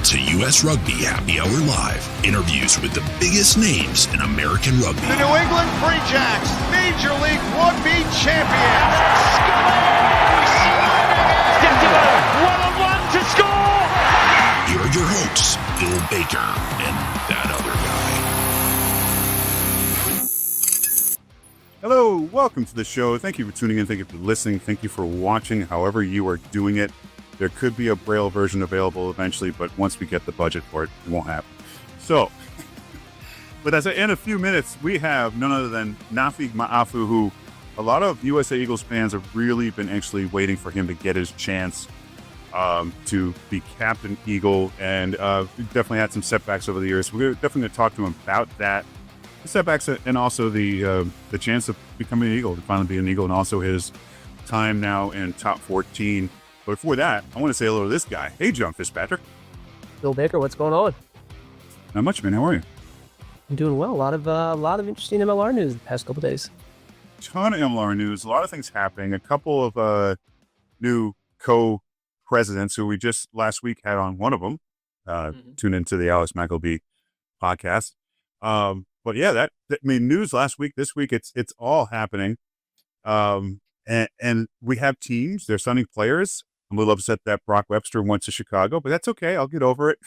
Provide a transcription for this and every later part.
to US Rugby Happy Hour Live. Interviews with the biggest names in American rugby. The New England Free Jacks, Major League Rugby champions. One-on-one to score. Here are your hosts, Bill Baker and that other guy. Hello, welcome to the show. Thank you for tuning in. Thank you for listening. Thank you for watching, however you are doing it. There could be a Braille version available eventually, but once we get the budget for it, it won't happen. So, but in a few minutes, we have none other than Nafi Ma'afu, who a lot of USA Eagles fans have really been anxiously waiting for him to get his chance to be Captain Eagle, and we definitely had some setbacks over the years. We're definitely going to talk to him about that, the setbacks, and also the chance of becoming an Eagle, to finally be an Eagle, and also his time now in top 14. But before that, I want to say hello to this guy. Hey, John Fitzpatrick. Bill Baker, what's going on? Not much, man. How are you? I'm doing well. A lot of interesting MLR news the past couple days. Ton of MLR news. A lot of things happening. A couple of new co-presidents who we just last week had on. One of them. Tune into the Alex McElby podcast. But yeah, news last week. This week, it's all happening. And we have teams. They're signing players. I'm a little upset that Brock Webster went to Chicago, but that's okay. I'll get over it.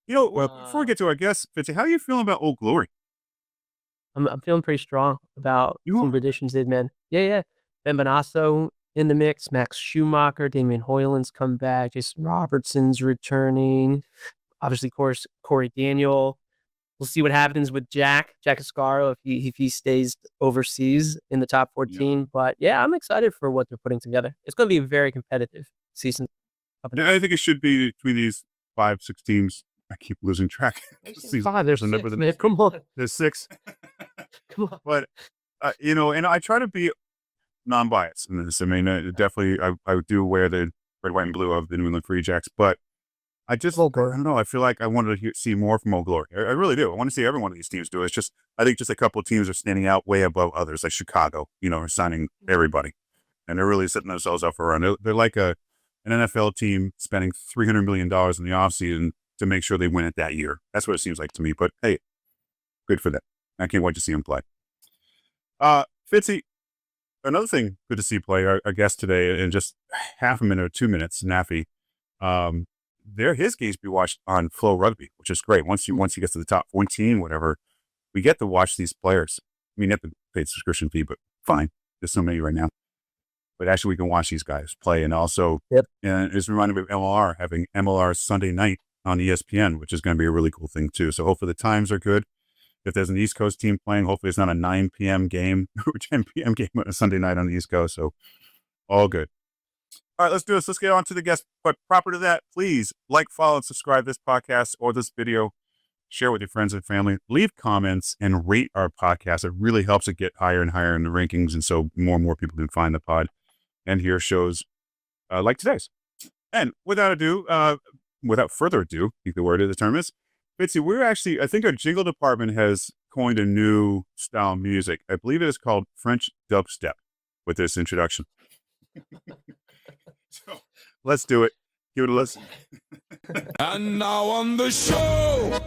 Before we get to our guest, Fitzy, how are you feeling about Old Glory? I'm feeling pretty strong about some additions they've made. Yeah. Ben Bonasso in the mix. Max Schumacher, Damian Hoyland's come back. Jason Robertson's returning. Obviously, of course, Corey Daniel. We'll see what happens with Jack Ascaro if he stays overseas in the top 14. Yeah. But yeah, I'm excited for what they're putting together. It's going to be a very competitive season. I think it should be between these 5-6 teams. I keep losing track. Five, there's six, man. Come on. There's 6. Come on. But, and I try to be non-biased in this. I mean, definitely, I do wear the red, white, and blue of the New England Free Jacks, but I don't know. I feel like I wanted to see more from Old Glory. I really do. I want to see every one of these teams do it. It's just, I think just a couple of teams are standing out way above others, like Chicago, are signing everybody. And they're really setting themselves up for a run. They're like an NFL team spending $300 million in the offseason to make sure they win it that year. That's what it seems like to me. But hey, good for them. I can't wait to see them play. Fitzy, another thing good to see play, our guest today, in just half a minute or 2 minutes, Nafi. His games be watched on Flow Rugby, which is great. Once he gets to the top 14, whatever, we get to watch these players. I mean, you have to pay a subscription fee, but fine. There's so many right now. But actually, we can watch these guys play. And also, and it's reminded me of MLR, having MLR Sunday night on ESPN, which is going to be a really cool thing, too. So hopefully the times are good. If there's an East Coast team playing, hopefully it's not a 9 p.m. game or 10 p.m. game on a Sunday night on the East Coast. So all good. All right, let's do this. Let's get on to the guest. But proper to that, please like, follow, and subscribe this podcast or this video. Share with your friends and family. Leave comments and rate our podcast. It really helps it get higher and higher in the rankings, and so more and more people can find the pod and hear shows like today's. And without further ado, I think the word of the term is, Fitzy, I think our jingle department has coined a new style of music. I believe it is called French dubstep with this introduction. So let's do it. Give it a listen. And now on the show,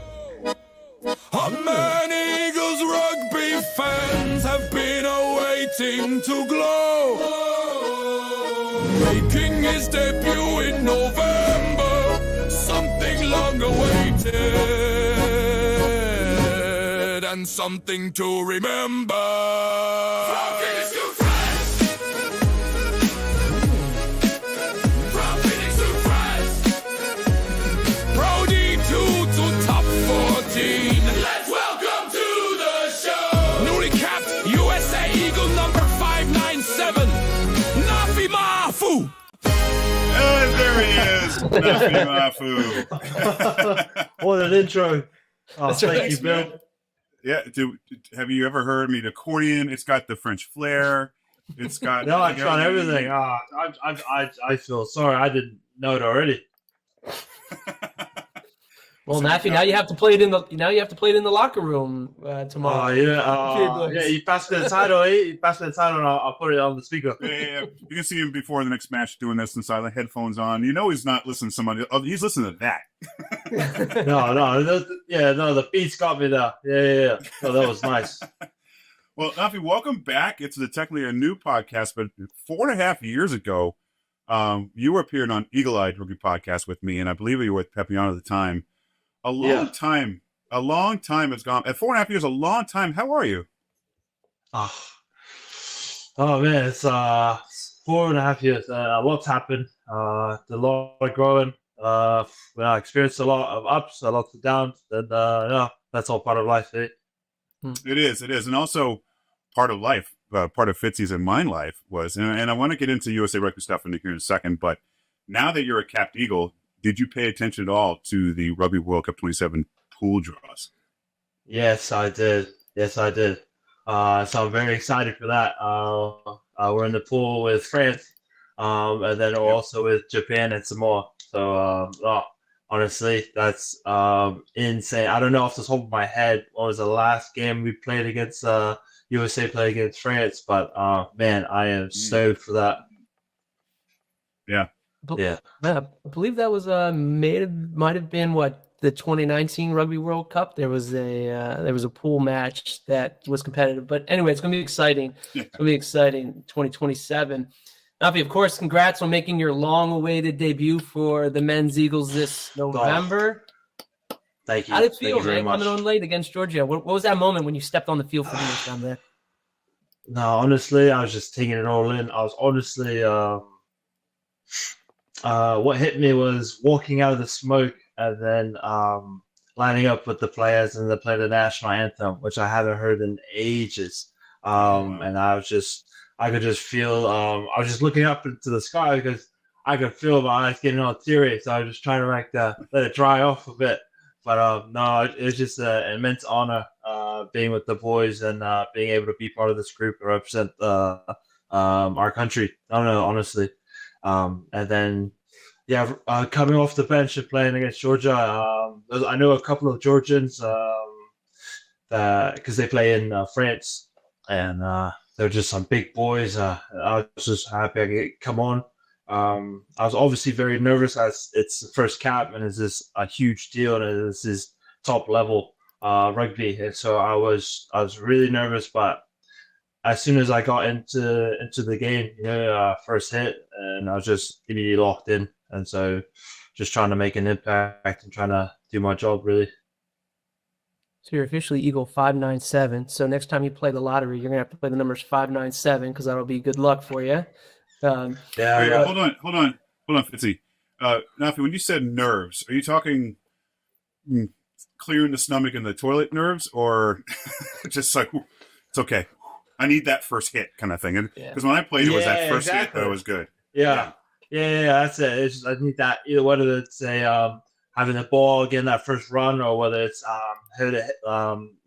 many Eagles rugby fans have been awaiting to glow. Making his debut in November, something long awaited and something to remember. Let's welcome to the show newly capped USA Eagle number 597, Nafi Ma'afu. And there he is, Nafi Ma'afu. What an intro. Oh, thank you, Bill. Yeah, have you ever heard me? The accordion, it's got the French flair. It's got... No, I've tried everything. I feel sorry. I didn't know it already. Well, Nafi, now you have to play it in the locker room tomorrow. You passed me the title, eh? You passed me the title, and I'll put it on the speaker. Yeah. You can see him before the next match doing this inside the headphones on. You know he's not listening to somebody. Oh, he's listening to that. No, the beats got me there. Yeah. No, that was nice. Well, Nafi, welcome back. It's technically a new podcast, but 4.5 years ago, you appeared on Eagle Rugby podcast with me, and I believe you were with Pepiano at the time. A long time has gone. At 4.5 years, a long time. How are you? Oh man, it's 4.5 years. A lot's happened. A lot of growing. I experienced a lot of ups, a lot of downs, and that's all part of life. Eh? It is, and also part of life. Part of Fitzy's and mine life was, and I want to get into USA Rugby stuff here in a second. But now that you're a capped Eagle, did you pay attention at all to the Rugby World Cup 27 pool draws? Yes, I did. So I'm very excited for that. We're in the pool with France, and then also with Japan and Samoa. So honestly, that's insane. I don't know off the top of my head what was the last game we played against USA played against France, but man, I am stoked for that. Yeah. I believe that was might have been the 2019 Rugby World Cup. There was a pool match that was competitive, but anyway, it's going to be exciting. It's going to be exciting. 2027. Nafi, of course, congrats on making your long-awaited debut for the men's Eagles this November. Thank you. How did it feel, very much. coming on late against Georgia? What was that moment when you stepped on the field for the Eagles down there? No, honestly, I was just taking it all in. I was honestly, what hit me was walking out of the smoke and then lining up with the players and they played the national anthem, which I haven't heard in ages. And I could just feel, I was just looking up into the sky because I could feel my eyes getting all teary. So I was just trying to let it dry off a bit. But no, it was just an immense honor being with the boys and being able to be part of this group and represent our country. I don't know, honestly. And then, coming off the bench and playing against Georgia, I know a couple of Georgians because they play in France, and they're just some big boys. I was just happy I could come on. I was obviously very nervous as it's the first cap and it's this a huge deal and this is top level rugby, and so I was really nervous. But as soon as I got into the game, first hit, and I was just immediately locked in, and so just trying to make an impact and trying to do my job really. So you're officially Eagle 597. So next time you play the lottery, you're gonna have to play the numbers 597 because that'll be good luck for you. Hold on, Fitzy. Nafi, when you said nerves, are you talking clearing the stomach and the toilet nerves, or just like it's okay, I need that first hit kind of thing? Because when I played, it was that first hit that was good. Yeah, that's it. It's just, I need that, either whether it's having the ball, getting that first run, or whether it's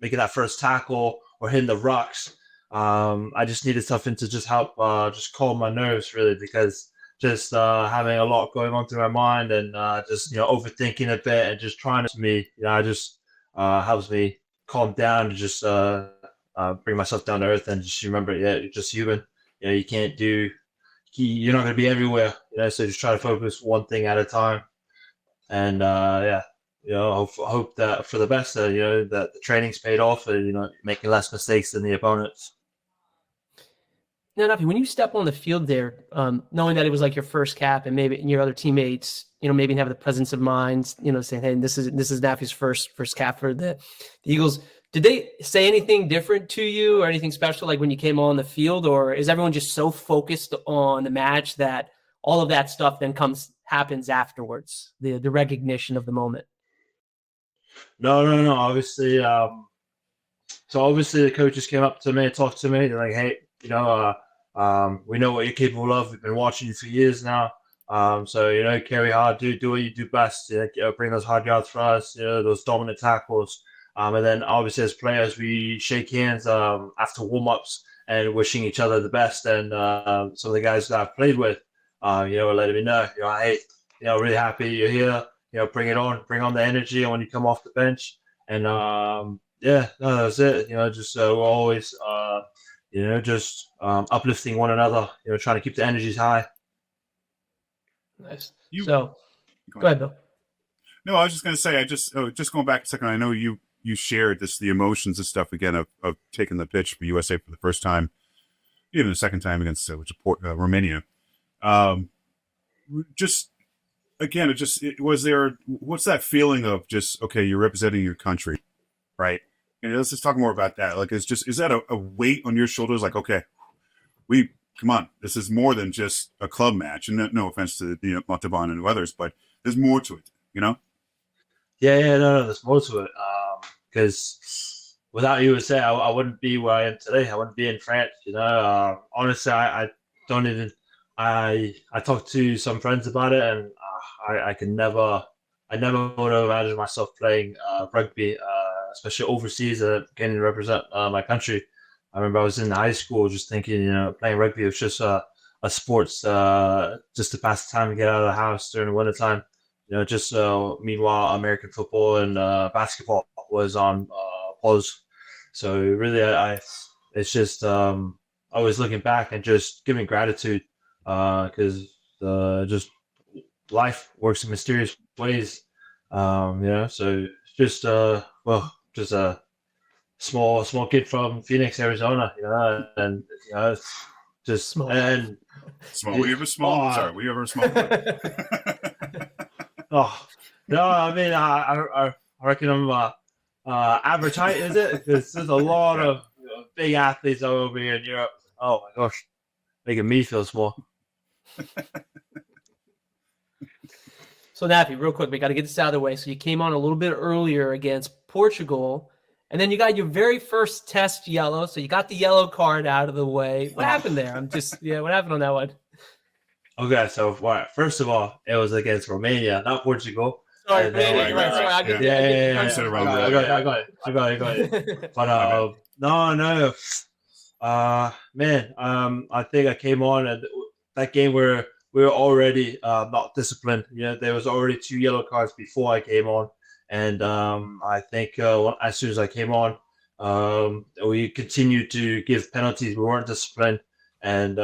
making that first tackle or hitting the rucks. I just needed something to just help just calm my nerves, really, because just having a lot going on through my mind and just overthinking a bit and just trying to just helps me calm down and just bring myself down to earth and just remember, you're just human. You're not going to be everywhere, so just try to focus one thing at a time. And hope that for the best, that the training's paid off and making less mistakes than the opponents. Now, Nafi, when you step on the field there, knowing that it was like your first cap, and maybe your other teammates, maybe have the presence of mind, saying, "Hey, this is Nafi's first cap for the Eagles." Did they say anything different to you or anything special, like when you came on the field, or is everyone just so focused on the match that all of that stuff then happens afterwards, the recognition of the moment? No. Obviously, so obviously the coaches came up to me and talked to me. They're like, "Hey, we know what you're capable of. We've been watching you for years now. So carry hard, do what you do best. Bring those hard yards for us. Those dominant tackles." And then obviously as players, we shake hands after warm-ups and wishing each other the best. And some of the guys that I've played with, were letting me know, hey, really happy you're here. bring on the energy when you come off the bench. And that's it. Just we're always just uplifting one another. Trying to keep the energies high. Nice. Go ahead, Bill. No, I was just going to say, just going back a second. I know you shared the emotions and stuff again of taking the pitch for USA for the first time, even the second time against Romania. What's that feeling of just, okay, you're representing your country, right? And let's just talk more about that. Like, is that a weight on your shoulders? Like, okay, come on, this is more than just a club match. And no offense to Montalban and others, but there's more to it, no, there's more to it. Because without USA, I wouldn't be where I am today. I wouldn't be in France. Honestly, I don't even. I talked to some friends about it, and I never would have imagined myself playing rugby, especially overseas, getting to represent my country. I remember I was in high school just thinking, playing rugby was just a sports, just to pass the time and get out of the house during the wintertime. Meanwhile, American football and basketball was on pause. So really, it's just I was looking back and just giving gratitude because just life works in mysterious ways. So just just a small kid from Phoenix, Arizona, and just small. And small. We have a small. Sorry, we have a small. Oh no! I mean, I reckon I'm average height. Is it? Because there's a lot of big athletes over here in Europe. Oh my gosh, making me feel small. So Nafi, real quick, we got to get this out of the way. So you came on a little bit earlier against Portugal, and then you got your very first test yellow. So you got the yellow card out of the way. What happened there? What happened on that one? Okay, so first of all, it was against Romania, not Portugal. Sorry, Romania. I got it. But no. I think I came on at that game where we were already not disciplined. There was already 2 yellow cards before I came on, and I think as soon as I came on, we continued to give penalties. We weren't disciplined, and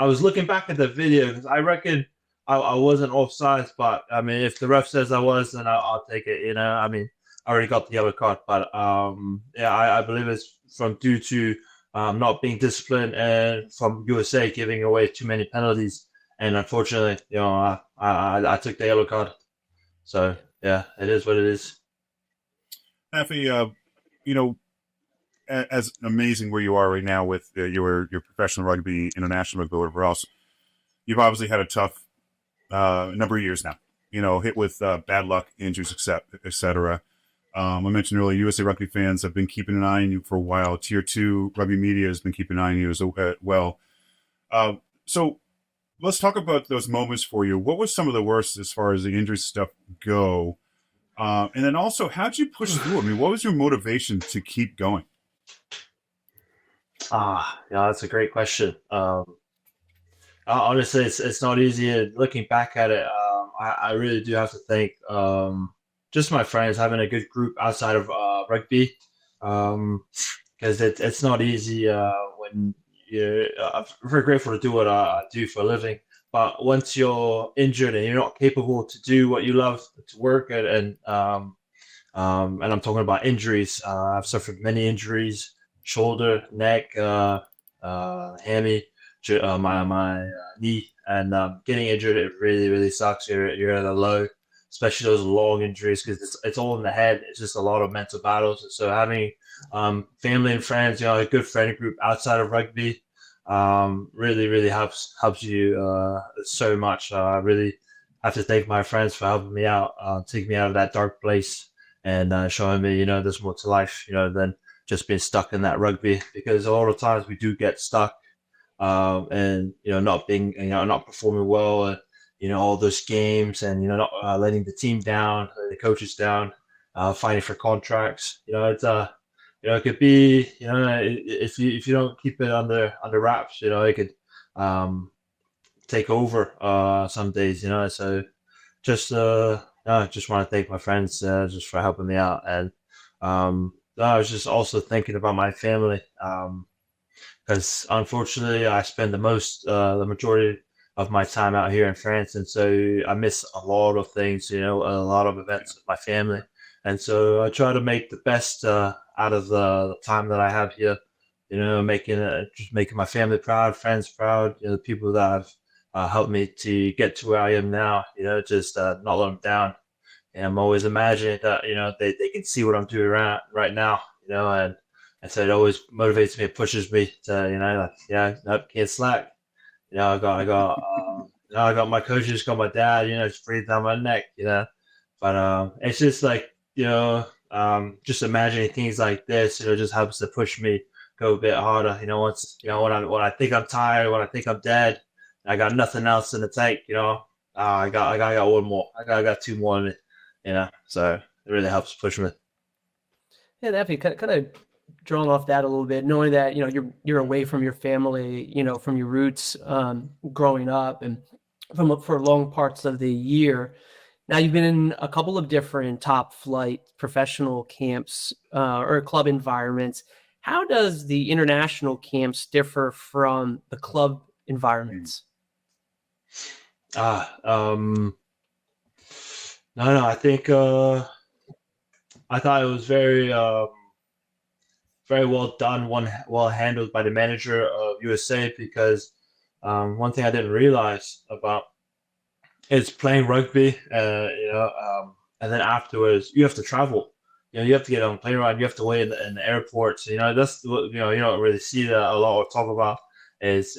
I was looking back at the video because I reckon I wasn't offside, but I mean, if the ref says I was, then I'll take it. I mean, I already got the yellow card, but I believe it's due to not being disciplined and from USA giving away too many penalties. And unfortunately, I took the yellow card. So yeah, it is what it is. Nafi, as amazing where you are right now with your professional rugby, international rugby, whatever else, you've obviously had a tough number of years now. Hit with bad luck, injuries, etc. I mentioned earlier, USA Rugby fans have been keeping an eye on you for a while. Tier 2 rugby media has been keeping an eye on you as well. So let's talk about those moments for you. What was some of the worst as far as the injury stuff go? And then also, how'd you push through? I mean, what was your motivation to keep going? That's a great question. Honestly, it's not easy. Looking back at it, I really do have to thank just my friends, having a good group outside of rugby, because it's not easy when you're I'm very grateful to do what I do for a living. But once you're injured and you're not capable to do what you love to work at, and I'm talking about injuries. I've suffered many injuries: shoulder, neck, hammy, my knee, and getting injured. It really, really sucks. You're at a low, especially those long injuries, because it's all in the head. It's just a lot of mental battles. So having family and friends, a good friend group outside of rugby, really, really helps you so much. I really have to thank my friends for helping me out, taking me out of that dark place, and showing me, there's more to life, than just being stuck in that rugby. Because a lot of times we do get stuck, and not being, not performing well, all those games, and not letting the team down, the coaches down, fighting for contracts. It's it could be, if you don't keep it under wraps, it could take over some days. So just want to thank my friends just for helping me out, and I was just also thinking about my family. Because unfortunately I spend the majority of my time out here in France, and so I miss a lot of things, a lot of events with my family, and so I try to make the best out of the time that I have here, just making my family proud, friends proud, the people that have helped me to get to where I am now, just not let them down. And I'm always imagining that, they can see what I'm doing right now, and so it always motivates me, it pushes me to, like, nope, can't slack. I got my coaches, got my dad, just breathe down my neck, But it's just like, just imagining things like this, just helps to push me go a bit harder. Once, when I think I'm tired, when I think I'm dead, I got nothing else in the tank, I got one more. I got two more in me, So it really helps push me. Yeah, that'd be kind of drawing off that a little bit, knowing that you're away from your family, from your roots, growing up, and for long parts of the year. Now you've been in a couple of different top flight professional camps or club environments. How does the international camps differ from the club environments? No, I think I thought it was very very well done, well handled by the manager of USA, because one thing I didn't realize about is playing rugby, and then afterwards you have to travel. You have to get on a plane ride. You have to wait in the airports. That's what you don't really see that a lot or talk about is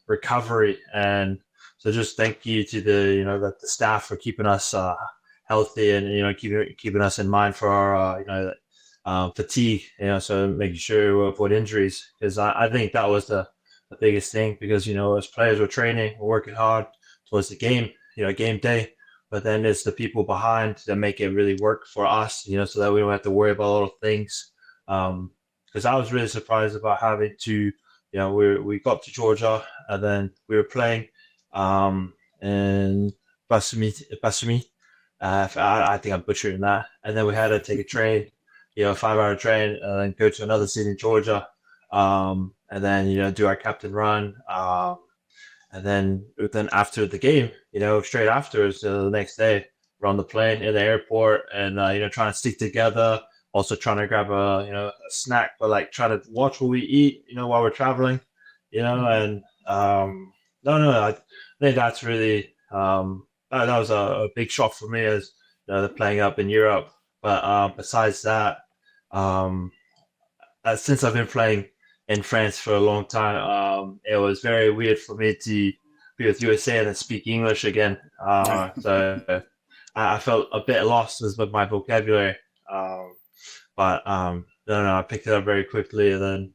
recovery. And so just thank you to the staff for keeping us healthy and keeping us in mind for our fatigue. So making sure we avoid injuries, because I think that was the biggest thing, because as players we're training, we're working hard towards the game, game day. But then it's the people behind that make it really work for us, so that we don't have to worry about a lot of things. Because I was really surprised about having to, we got to Georgia, and then we were playing in Basumi. I think I'm butchering that. And then we had to take a train, a 5-hour train, and then go to another city in Georgia, and then do our captain run. And then after the game, straight afterwards, the next day, we're on the plane in the airport, and trying to stick together. Also trying to grab a snack, but like trying to watch what we eat, while we're traveling, And I think that's really that was a big shock for me as playing up in Europe. But besides that, since I've been playing in France for a long time, it was very weird for me to be with USA and then speak English again. So I felt a bit lost with my vocabulary. But I picked it up very quickly. And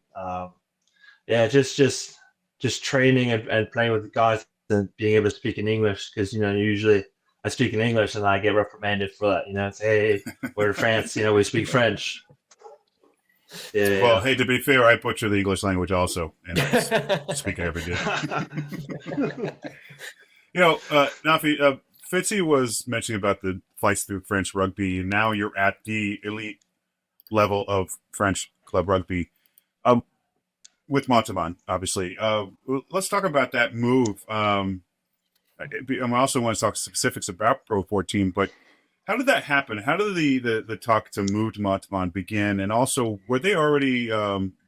then, just training and playing with the guys and being able to speak in English, because usually I speak in English and I get reprimanded for that. Say, hey, we're in France, we speak French. Yeah, well, hey, to be fair, I butcher the English language also, and speak it every day. Nafi, Fitzy was mentioning about the flights through French rugby. Now you're at the elite level of French club rugby, with Montauban, obviously. Let's talk about that move. I also want to talk specifics about Pro 14, but how did that happen? How did the talk to move to Montauban begin? And also, were they already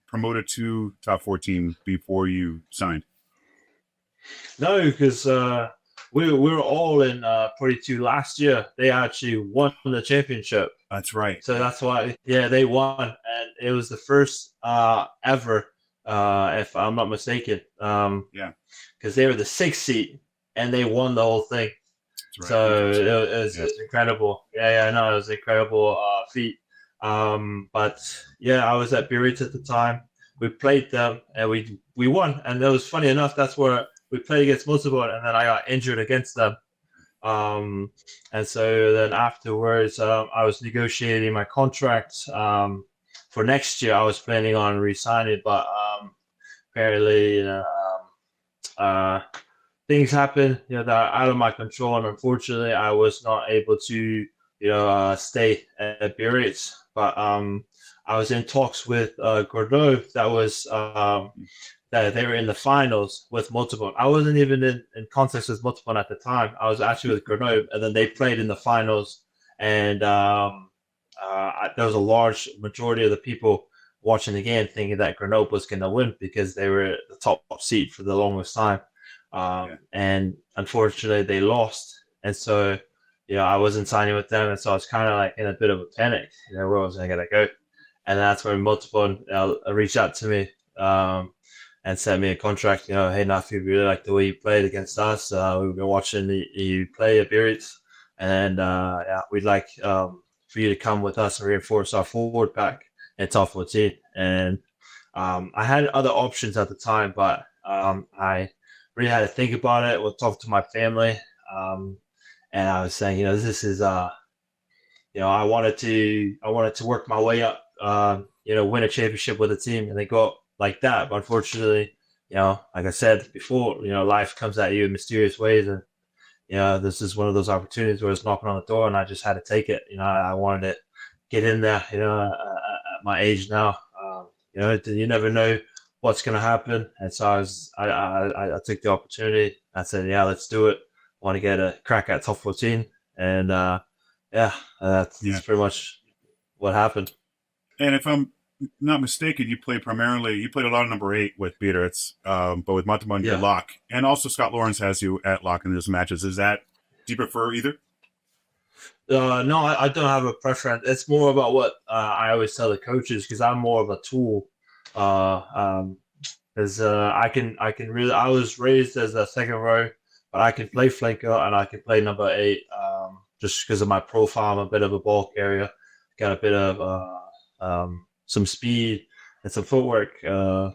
promoted to top 14 before you signed? No, because we were all in Pro 2 last year. They actually won the championship. That's right. So that's why, they won, and it was the first ever, if I'm not mistaken. Because they were the 6th seed, and they won the whole thing. Right. So it was incredible. It was an incredible feat. But I was at Biarritz at the time. We played them and we won. And it was funny enough, that's where we played against Montauban, and then I got injured against them. And so then afterwards, I was negotiating my contract for next year. I was planning on re-signing, but apparently, things happen, that are out of my control, and unfortunately, I was not able to, stay at Biarritz. But I was in talks with Grenoble. That was that they were in the finals with Montauban. I wasn't even in context with Montauban at the time. I was actually with Grenoble, and then they played in the finals. And there was a large majority of the people watching the game thinking that Grenoble was going to win because they were the top seed for the longest time. And unfortunately, they lost. And so, I wasn't signing with them. And so I was kind of like in a bit of a panic, where was I going to go? And that's when Montauban reached out to me and sent me a contract. Hey, Nafi, we really like the way you played against us. We've been watching you play at Biarritz. And we'd like for you to come with us and reinforce our forward pack in top 14. And I had other options at the time, but I really had to think about it. We'll talk to my family. And I was saying, this is, I wanted to work my way up, win a championship with a team, and they go like that. But unfortunately, like I said before, life comes at you in mysterious ways. And, this is one of those opportunities where it's knocking on the door, and I just had to take it. I wanted to get in there, at my age now. You never know what's going to happen. And so I took the opportunity. I said, yeah, let's do it. I want to get a crack at top 14. And that's pretty much what happened. And if I'm not mistaken, you played a lot of number 8 with Biarritz, but with Montauban, you're lock. And also Scott Lawrence has you at lock in those matches. Do you prefer either? No, I don't have a preference. It's more about what I always tell the coaches, because I'm more of a tool. Because I was raised as a second row, but I can play flanker and I can play number 8. Just because of my profile, I'm a bit of a ball carrier, got a bit of some speed and some footwork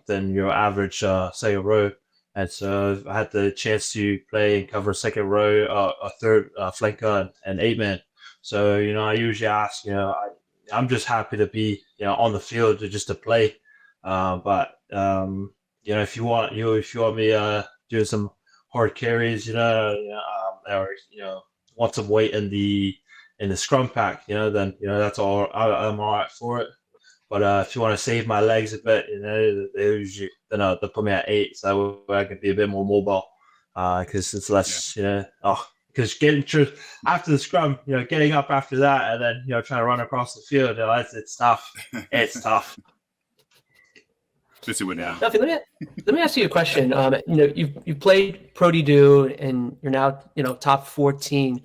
than your average second row. And so I had the chance to play and cover second row, a third flanker, and 8-man. So, I usually ask, I'm just happy to be, on the field just to play. But if you want me doing some hard carries, or want some weight in the scrum pack, then that's all. I'm all right for it. But if you want to save my legs a bit, they usually they'll put me at 8, so I can be a bit more mobile. Because it's less, because getting through after the scrum, getting up after that, and then trying to run across the field, it's tough. It's tough. Fitzy would now. Nafi, let me ask you a question. You've played Pro D2 and you're now top 14.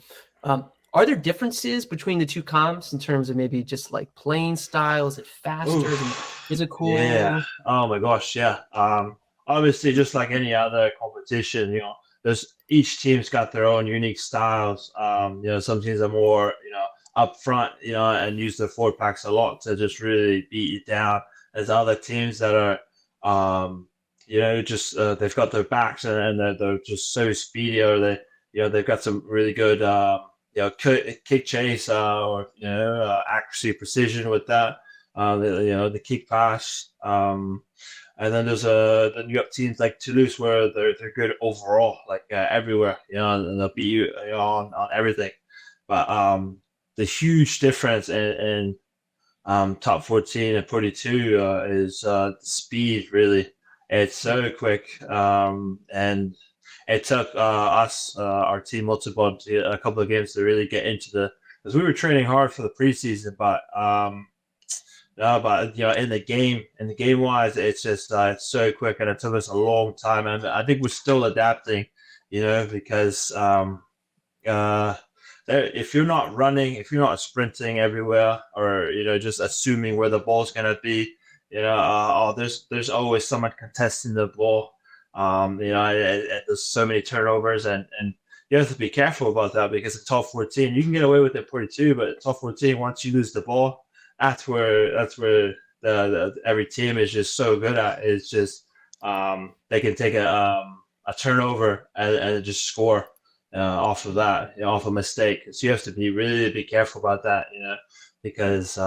Are there differences between the two comps in terms of maybe just like playing style? Is it faster than physical? Yeah. Oh my gosh, yeah. Obviously, just like any other competition, there's each team's got their own unique styles. Some teams are more up front, and use their forward packs a lot to just really beat you down. There's other teams that are, they've got their backs and they're just so speedy, or they've got some really good, kick chase, or accuracy, precision with that. The kick pass. And then then you have teams like Toulouse where they're good overall, like everywhere, and they'll beat you on everything. But the huge difference in top 14 and 42 is speed. Really, it's so quick, and it took us, our team, Montauban, a couple of games to really get into because we were training hard for the preseason, but in the game wise, it's just it's so quick, and it took us a long time, and I think we're still adapting, because if you're not running, if you're not sprinting everywhere, or just assuming where the ball's gonna be, there's always someone contesting the ball. There's so many turnovers, and you have to be careful about that, because at top 14 you can get away with it 42, but at top 14, once you lose the ball, that's where the every team is just so good at. It's just they can take a turnover and just score off of that, off a mistake. So you have to really be careful about that, because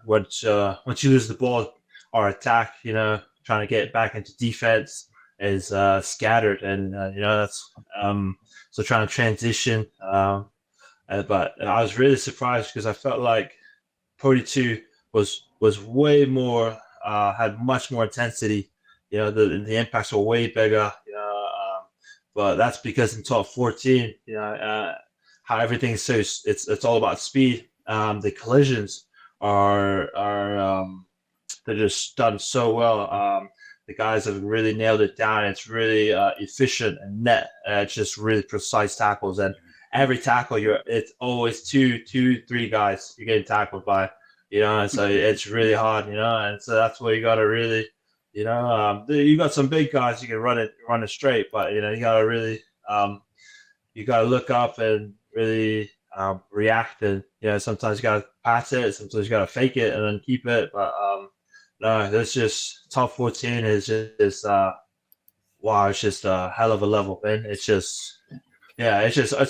once you lose the ball or attack, trying to get back into defense, is scattered, and that's so trying to transition. But I was really surprised because I felt like 42 was way more, had much more intensity. The impacts were way bigger. But that's because in top 14, how everything's so it's all about speed. The collisions are they're just done so well. The guys have really nailed it down. It's really efficient and net. It's just really precise tackles, and every tackle it's always two, three guys you're getting tackled by. And so it's really hard. And so that's where you got to really. You got some big guys you can run it straight, but you got to really you got to look up and really react, and sometimes you got to pass it, sometimes you got to fake it and then keep it. But no, that's just top 14 is just wow, it's just a hell of a level, man. It's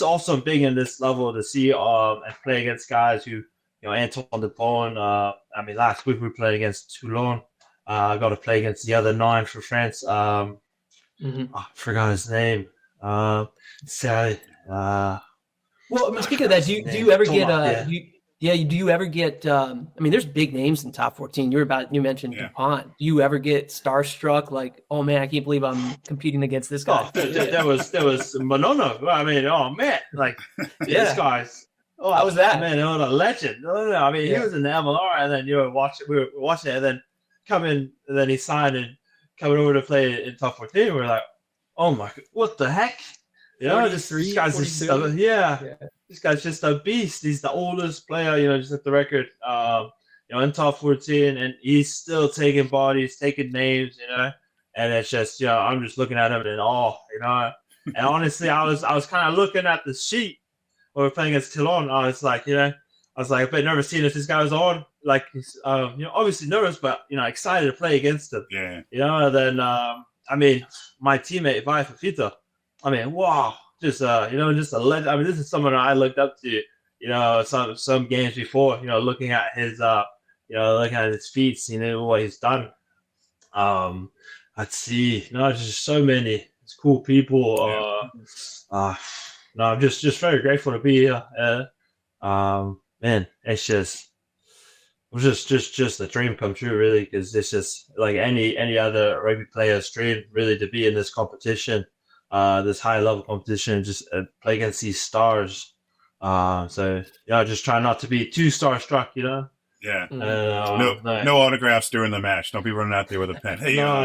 awesome being in this level to see and play against guys who Antoine Dupont. Last week we played against Toulon. I got to play against the other 9 for France. I forgot his name. Well, speaking of that, do you ever get do you ever get there's big names in top 14. You mentioned Dupont. Do you ever get starstruck, like, oh man, I can't believe I'm competing against this guy? There was Manono. Oh man, like this guy's. Oh, how was that? Man, what a legend. He was in the MLR, and then we were watching it, and then and then he signed and coming over to play in top 14. We were like, oh my god, what the heck? This guy's just this guy's just a beast. He's the oldest player, just at the record, in top 14, and he's still taking bodies, taking names, and it's just, I'm just looking at him in awe, and honestly, I was kind of looking at the sheet when we were playing against Toulon. I was like, a bit nervous seeing if this guy was on. Like, obviously nervous, but excited to play against him. Yeah. And then my teammate Vai Fafita. Wow, just just a legend. This is someone I looked up to. Some games before. Looking at his looking at his feats. What he's done. Let's see. Just so many cool people. I'm just very grateful to be here. Man, it's just a dream come true, really, because it's just like any other rugby player's dream, really, to be in this competition, this high level competition, just play against these stars. Just try not to be too starstruck, Yeah. No autographs during the match. Don't be running out there with a pen. Hey, no.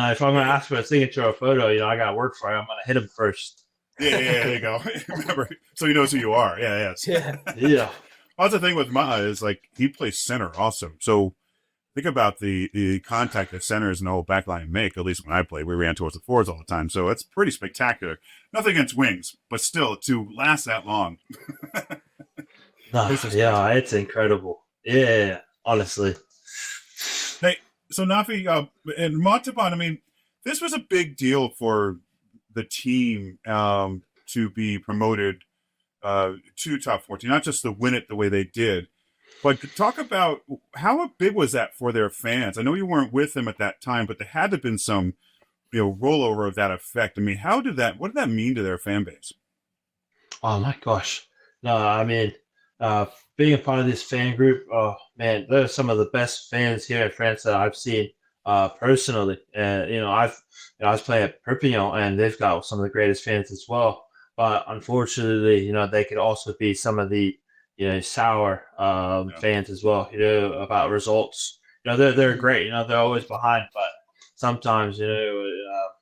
If I'm gonna ask for a signature or photo, I got to work for it. I'm gonna hit him first. Yeah, there you go. Remember, so he knows who you are. Yeah. Yeah. Well, that's the thing with Ma'a is, like, he plays center also. So think about the contact that centers and the whole backline make. At least when I played, we ran towards the forwards all the time. So it's pretty spectacular. Nothing against wings, but still, to last that long. It's incredible. Yeah, honestly. Hey, so Nafi, and Montauban, this was a big deal for the team to be promoted to top 14, not just to win it the way they did, but talk about how big was that for their fans. I know you weren't with them at that time, but there had to have been some rollover of that effect. what did that mean to their fan base? Oh my gosh. No, being a part of this fan group, oh man, they're some of the best fans here in France that I've seen personally. And I was playing at Perpignan, and they've got some of the greatest fans as well. But unfortunately, they could also be some of the sour fans as well. About results. They're great. They're always behind, but sometimes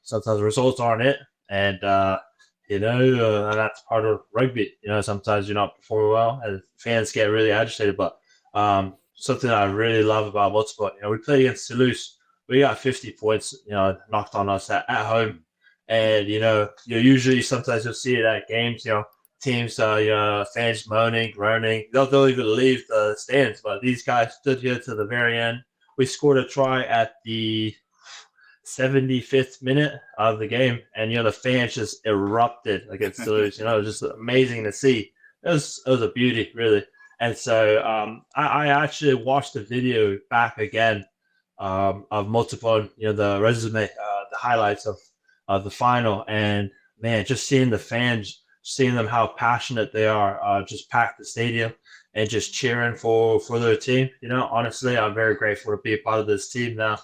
sometimes results aren't it, and that's part of rugby. Sometimes you're not performing well, and fans get really agitated. But something I really love about Montauban, we played against Toulouse. We got 50 points, knocked on us at home. And, usually sometimes you'll see it at games, teams, fans moaning, groaning. They'll even leave the stands. But these guys stood here to the very end. We scored a try at the 75th minute of the game. And, the fans just erupted against Toulouse. It was just amazing to see. It was a beauty, really. And so I actually watched the video back again of multiple, the resume, the highlights of the final, and man, just seeing the fans, seeing them how passionate they are, just pack the stadium and just cheering for their team. Honestly, I'm very grateful to be a part of this team now.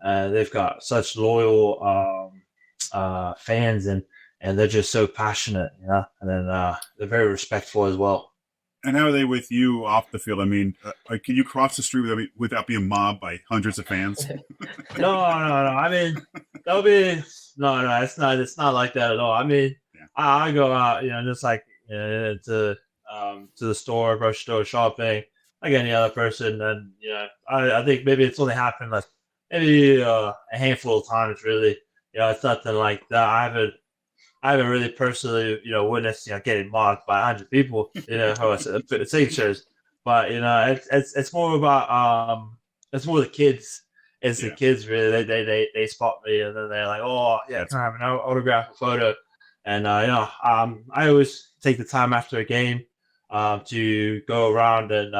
They've got such loyal fans, and they're just so passionate, and then they're very respectful as well. And how are they with you off the field? I mean, can you cross the street without being mobbed by hundreds of fans? No. I mean, they'll be no. It's not like that at all. I mean, I go out, just like to the store, grocery store, shopping, like any other person, and I think maybe it's only happened like maybe a handful of times, really. It's nothing like that. I haven't really personally, witnessed, getting mocked by 100 people, signatures. But it's more about it's more the kids. It's the kids really. They spot me, and then they're like, "Oh yeah, can I have an autograph, a photo?" And I always take the time after a game to go around and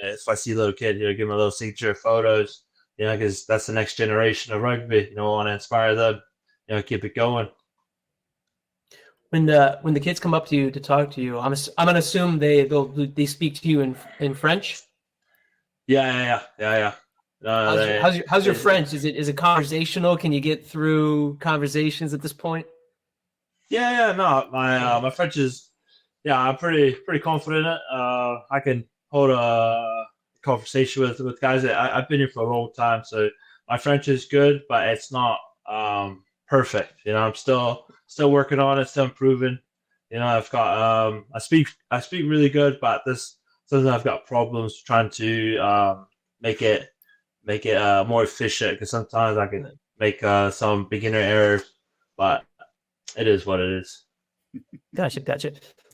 if I see a little kid, give them a little signature, photos, because that's the next generation of rugby. I want to inspire them, keep it going. When the kids come up to you to talk to you, I'm gonna assume they speak to you in French. Yeah. How's your French? Is it conversational? Can you get through conversations at this point? Yeah. No, my French is I'm pretty confident in it. I can hold a conversation with guys that I've been here for a long time, so my French is good, but it's not perfect. I'm still working on it, still improving. I've got I speak really good, but sometimes I've got problems trying to make it more efficient, because sometimes I can make some beginner errors, but it is what it is. Gotcha.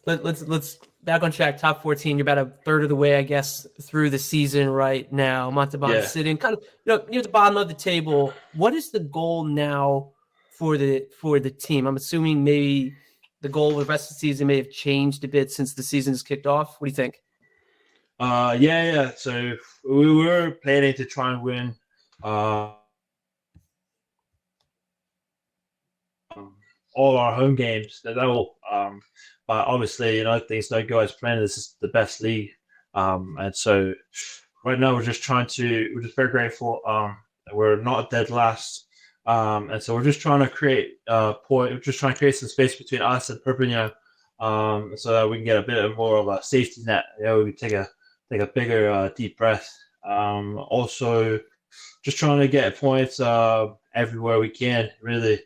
Let's back on track. Top 14. You're about a third of the way, I guess, through the season right now. Montalban sitting kind of near the bottom of the table. What is the goal now for the team? I'm assuming maybe the goal for the rest of the season may have changed a bit since the season has kicked off. What do you think? Yeah. So we were planning to try and win all our home games. But obviously, things don't go as planned. This is the best league, and so right now we're just very grateful. We're not dead last. And so we're just trying to create we're just trying to create some space between us and Perpignan, so that we can get a bit more of a safety net. We can take a bigger deep breath. Also, just trying to get points everywhere we can. Really,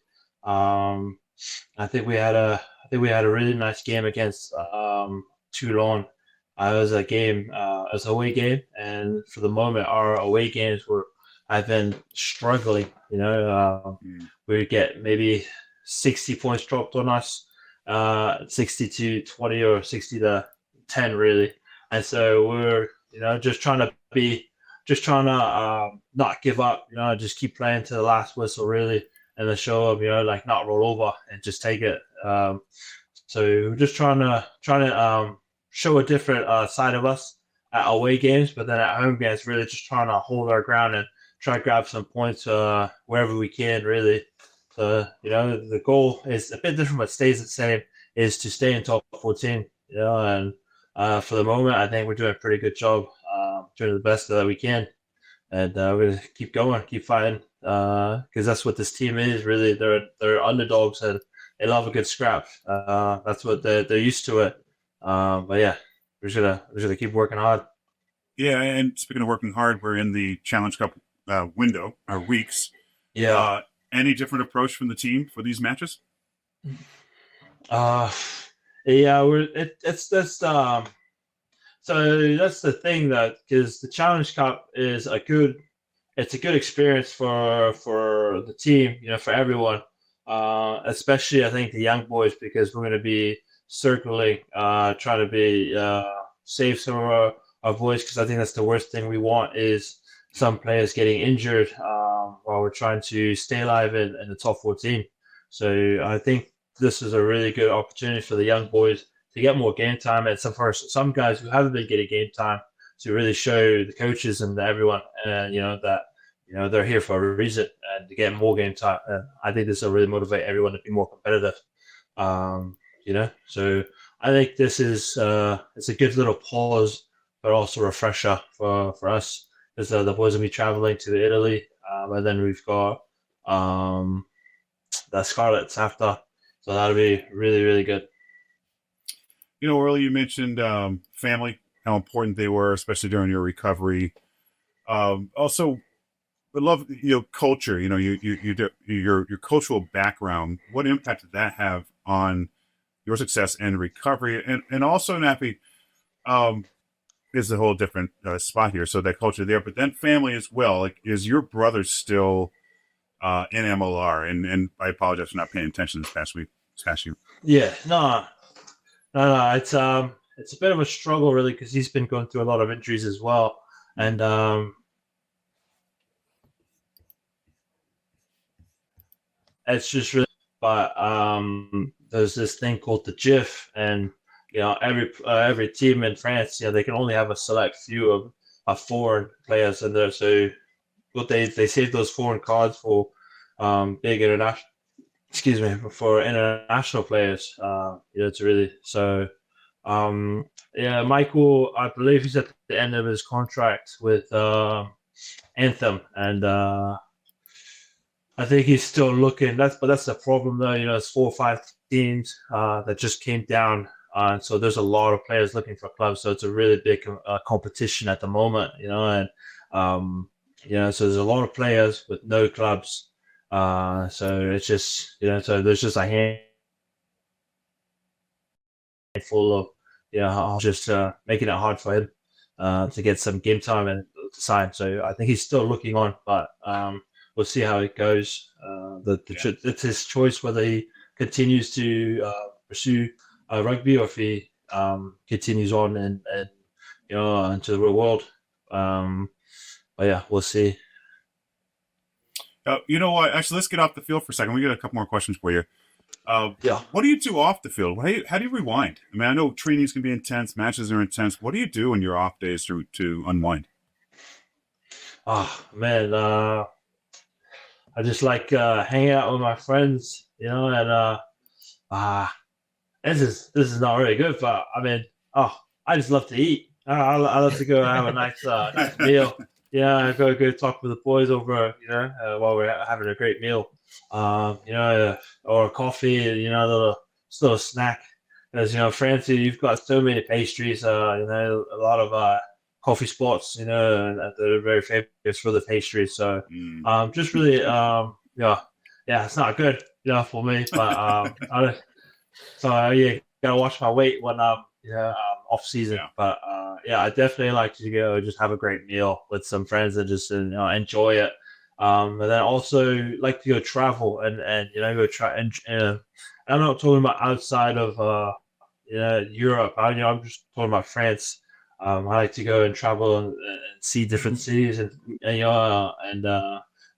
I think we had a really nice game against Toulon. It was a game, it was an away game, and for the moment, our away games I've been struggling. We get maybe 60 points dropped on us, 60 to 20 or 60 to 10, really. And so we're just trying to not give up. Just keep playing to the last whistle, really, and the show them, like not roll over and just take it. So we're just trying to show a different side of us at away games, but then at home games, really just trying to hold our ground and try to grab some points wherever we can, really. So, the goal is a bit different, but stays the same, is to stay in top 14, and for the moment, I think we're doing a pretty good job, doing the best that we can. And we're going to keep going, keep fighting, because that's what this team is, really. They're underdogs, and they love a good scrap. That's what they're used to it. But yeah, we're just gonna keep working hard. Yeah, and speaking of working hard, we're in the Challenge Cup window, or weeks. Yeah. Any different approach from the team for these matches? Yeah, it's just so that's the thing, that because the Challenge Cup is a good experience for the team, for everyone, especially I think the young boys, because we're going to be circling, trying to be save some of our boys, because I think that's the worst thing we want, is some players getting injured while we're trying to stay alive in the top 14. So I think this is a really good opportunity for the young boys to get more game time, and for some guys who haven't been getting game time, to really show the coaches and everyone, and that they're here for a reason and to get more game time. And I think this will really motivate everyone to be more competitive. So I think this is it's a good little pause, but also a refresher for us, because the boys will be traveling to Italy, and then we've got the Scarlets after, so that'll be really, really good. Earlier you mentioned family, how important they were, especially during your recovery. Also, I love culture. Your cultural background. What impact did that have on your success and recovery? And also, Nafi, is a whole different spot here. So that culture there, but then family as well. Like, is your brother still in MLR? And I apologize for not paying attention this past year. Yeah, no. It's a bit of a struggle, really, because he's been going through a lot of injuries as well, and it's just really. But there's this thing called the GIF, and every team in France, they can only have a select few of foreign players in there. So, what they save those foreign cards for big international. Excuse me, for international players, it's really so. Michael, I believe he's at the end of his contract with Anthem, and I think he's still looking. That's the problem, though. It's 4 or 5 teams that just came down, so there's a lot of players looking for clubs. So it's a really big competition at the moment, and so there's a lot of players with no clubs. So it's just, so there's just a handful of, just making it hard for him to get some game time and to sign. So I think he's still looking on, but we'll see how it goes. It's his choice whether he continues to pursue rugby or if he continues on and into the real world. But yeah, we'll see. You know what? Actually, let's get off the field for a second. We got a couple more questions for you. What do you do off the field? How do you rewind? I mean, I know trainings can be intense, matches are intense. What do you do on your off days to unwind? Oh man, I just like hanging out with my friends, and this is not really good, but I mean, I just love to eat. I love to go have a nice meal. Yeah, go talk with the boys over, while we're having a great meal, or a coffee, a little snack. Because France, you've got so many pastries, a lot of coffee spots, and they're very famous for the pastries. So, just really, it's not good, for me. But gotta watch my weight when I'm off season. Yeah. But I definitely like to go just have a great meal with some friends and just enjoy it. And then also like to go travel and go try and I'm not talking about outside of Europe. I'm just talking about France. I like to go and travel and see different cities and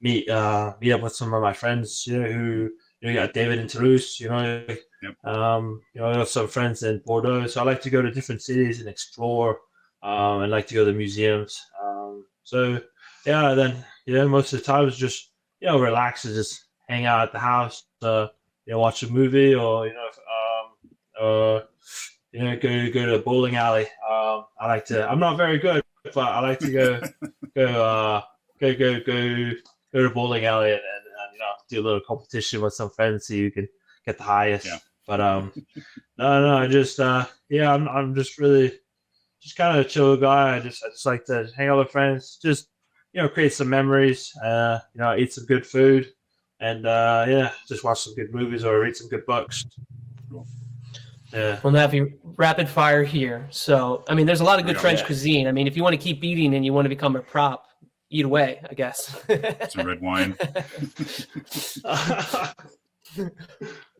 meet up with some of my friends who got David in Toulouse, Yep. I have some friends in Bordeaux, so I like to go to different cities and explore, and like to go to museums. Then most of the time it's just relax and just hang out at the house, watch a movie or go to a bowling alley. I'm not very good, but I like to go to a bowling alley and do a little competition with some friends so you can get the highest. Yeah. But I just I'm just really just kind of a chill guy. I just like to hang out with friends, just create some memories, eat some good food, and just watch some good movies or read some good books. Yeah. Well, Nafi, rapid fire here. So, I mean, there's a lot of good French cuisine. I mean, if you want to keep eating and you want to become a prop, eat away, I guess. Some red wine.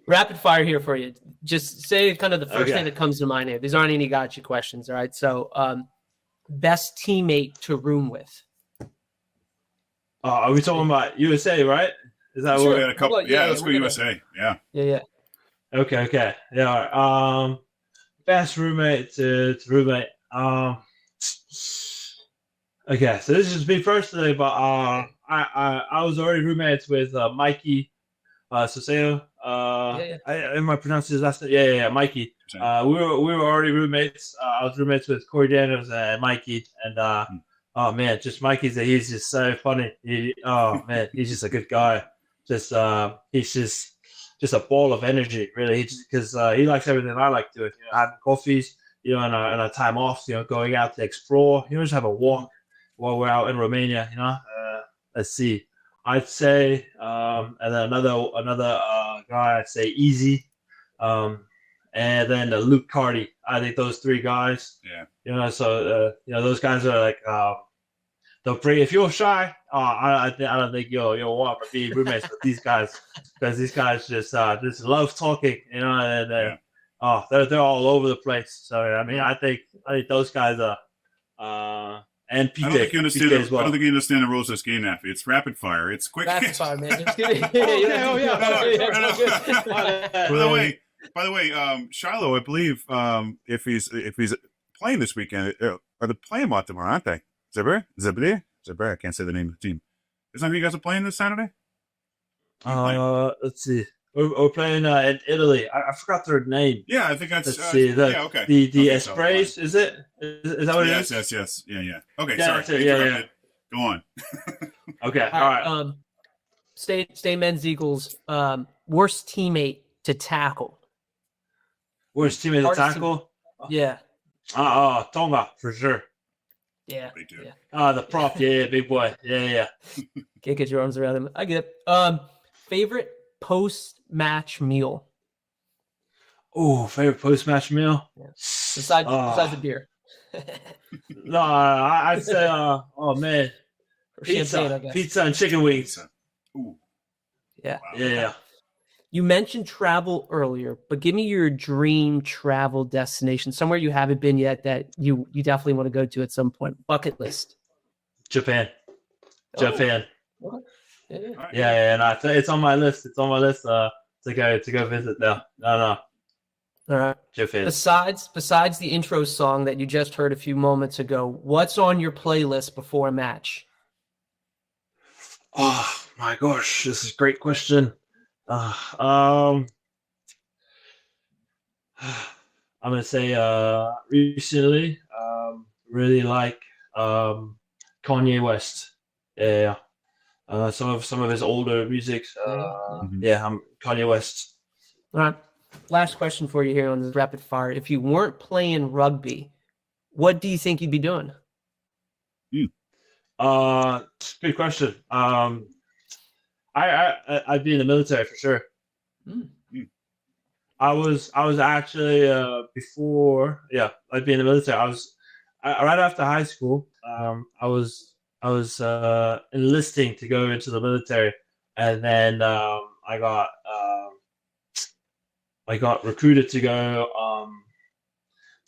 Rapid fire here for you. Just say kind of the first thing that comes to mind here. These aren't any gotcha questions, all right? So, best teammate to room with. Are we talking about USA, right? Is that what? A couple? Let's go USA. Yeah. Yeah. Okay. Yeah. best roommate to roommate. Okay, so this is me personally, but I was already roommates with Mikey Soseo. Am I pronouncing his last name? Yeah, Mikey. We were already roommates. I was roommates with Corey Daniels and Mikey, and oh man, just he's just so funny. He's just a good guy. He's just a ball of energy, really. Because he likes everything I like doing. Having coffees, and a time off. Going out to explore. Just have a walk while we're out in Romania. Let's see. I'd say, and then another guy. I'd say Easy, and then Luke Carty. I think those three guys. Yeah. So those guys are like. They'll bring. If you're shy, I don't think you'll want to be roommates with these guys, because these guys just love talking. And they're all over the place. So I think those guys are. And PK, I don't think you understand. PK as well. I don't think you understand the rules of this game, Nafi. It's rapid fire. It's quick. Rapid fire, man. Just kidding. By the way, Shiloh, I believe if he's playing this weekend, are they playing what tomorrow, aren't they? Zebra? I can't say the name of the team. Isn't that who you guys are playing this Saturday? Let's see. We're playing in Italy. I forgot their name. Yeah, I think that's. Let's see. Okay. The Espresso, is it? Is that what it is? Yes. Yeah. Okay, Yeah, sorry. yeah. Go on. Okay. All right. Stay men's Eagles. Worst teammate to tackle. Worst teammate to tackle? Yeah. Tonga, for sure. Yeah. They do. Yeah. The prop. Yeah, big boy. Yeah. Can't get your arms around him. I get it. Favorite post-match meal? Oh, favorite post-match meal? Yeah. Besides the beer. No, I'd say, oh man, pizza and chicken wings. Ooh. Yeah. Wow. Yeah. You mentioned travel earlier, but give me your dream travel destination, somewhere you haven't been yet that you definitely want to go to at some point. Bucket list. Japan. What? Yeah, and it's on my list. It's on my list to go visit there. No. All right. Japan. Besides the intro song that you just heard a few moments ago, what's on your playlist before a match? Oh my gosh, this is a great question. I'm gonna say recently really like Kanye West. Yeah. Some of his older music. I'm Kanye West. All right. Last question for you here on this rapid fire. If you weren't playing rugby, what do you think you'd be doing? Good question. I'd be in the military for sure. I was actually before. Yeah, I'd be in the military. I was right after high school. I was enlisting to go into the military, and then I got recruited to go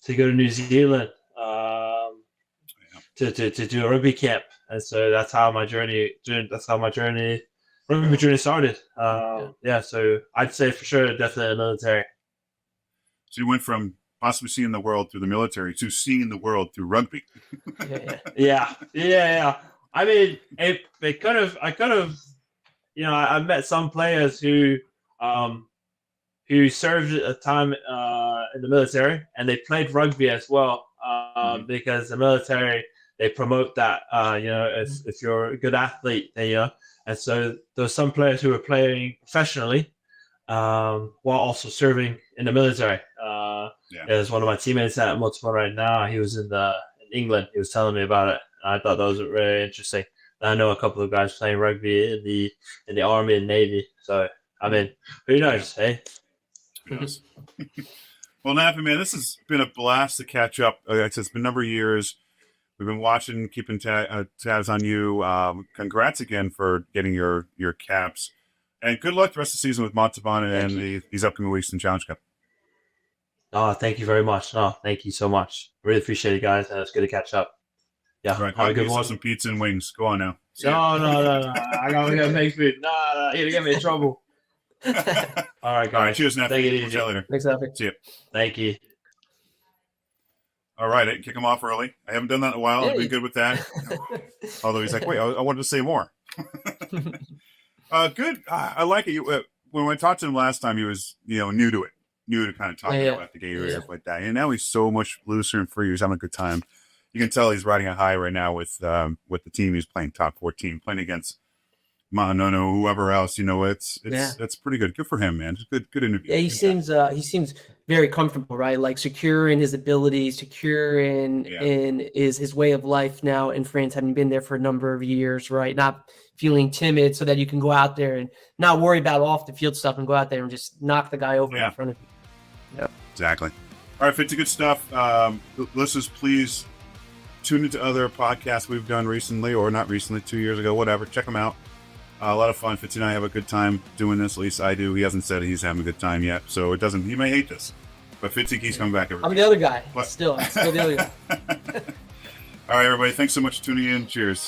to New Zealand to do a rugby camp, and so that's how my rugby journey started. So I'd say for sure, definitely the military. So you went from possibly seeing the world through the military to seeing the world through rugby. Yeah. I mean, it kind of, I met some players who served a time in the military, and they played rugby as well, because the military, they promote that, if you're a good athlete, and so there were some players who were playing professionally while also serving in the military. There's one of my teammates at Montreal right now. He was in England. He was telling me about it. I thought that was really interesting. I know a couple of guys playing rugby in the Army and Navy. So, I mean, who knows, hey? Yes. Well, Nafi, man, this has been a blast to catch up. It's been a number of years. We've been watching, keeping tabs on you. Congrats again for getting your caps. And good luck the rest of the season with Montauban and these upcoming weeks in Challenge Cup. Oh, thank you very much. Oh, thank you so much. Really appreciate it, guys. It's good to catch up. Yeah, right, have a good one. Some pizza and wings. Go on now. No. I gotta make food. No, you're gonna get me in trouble. All right, guys. All right, cheers, Nafi. Take it easy. We'll see you later. Thanks, Nafi. See you. Thank you. All right, I didn't kick him off early. I haven't done that in a while. Yeah, I've been good with that. Although he's like, wait, I wanted to say more. Good. I like it. When I talked to him last time, he was, new to it, new to kind of talking about the game and stuff like that. And now he's so much looser and free. He's having a good time. You can tell he's riding a high right now with the team he's playing, top 14, playing against Ma'anono, whoever else. It's pretty good. Good for him, man. It's good interview. Yeah, he seems very comfortable, right? Like secure in his abilities, secure in his way of life now in France, having been there for a number of years, right? Not feeling timid, so that you can go out there and not worry about off the field stuff and go out there and just knock the guy over in front of you. Yeah, exactly. All right, Fitzy, good stuff. Listeners, please tune into other podcasts we've done recently, or not recently, 2 years ago, whatever. Check them out. A lot of fun. Fitzy and I have a good time doing this. At least I do. He hasn't said he's having a good time yet, so it doesn't. He may hate this, but Fitzy keeps coming back every I'm week. the other guy. But- I'm still the other guy. All right, everybody. Thanks so much for tuning in. Cheers.